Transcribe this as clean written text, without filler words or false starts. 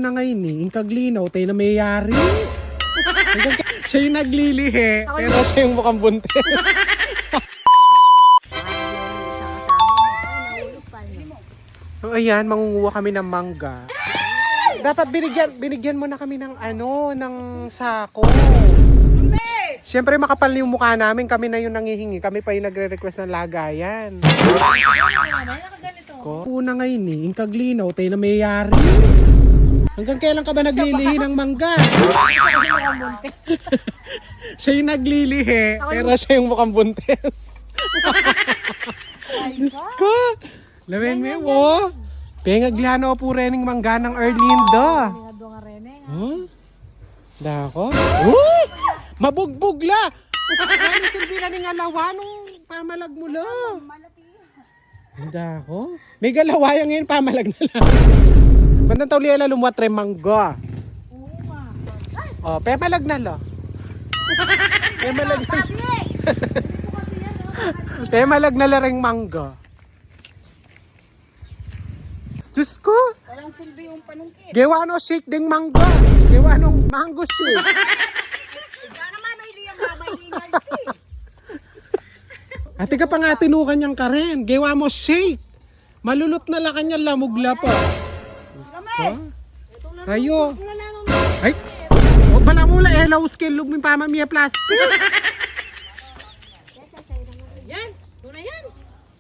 na ngayon eh. Yung kaglinaw, tayo na mayayari. Siya yung naglilihi, pero siya yung mukhang buntis. So ayan, mangunguha kami ng mangga. Dapat binigyan mo na kami ng ng sako. Siyempre makapal yung mukha namin, kami na yung nangihingi, kami pa yung nagre-request ng lagayan. Ko. Una ngayon eh, yung kaglinaw, tayo na mayayari. Hanggang kailan ka ba naglilihi ng mangga? Siya yung naglilihi, pero siya yung mukhang buntis. Diyos ko! Lawin mo, pengagliano po rening mangga ng Erlindo. Huh? Dako? Uy! Mabugbog la! Ano silbi na ning alawa nung pamalag mo la? Dako? May galawayang ngayon pamalag na lang. Bandang tawli ala lumuat re mangga. Oh, pemalag na la. Pemalag na. Pemalag na la ring mangga. Diyos ko! Walang silbi yung panungkit. Gawa no shake ding mangga. Gawa nung mango shake. Ikaw naman may liyang mamahingan. Ate ka pa nga tinukan niyang karen. Gawa mo shake. Malulot na la kanya lamugla pa. Ayo. Ay. O bala mula elaw skill lug mi pamamiya plastic.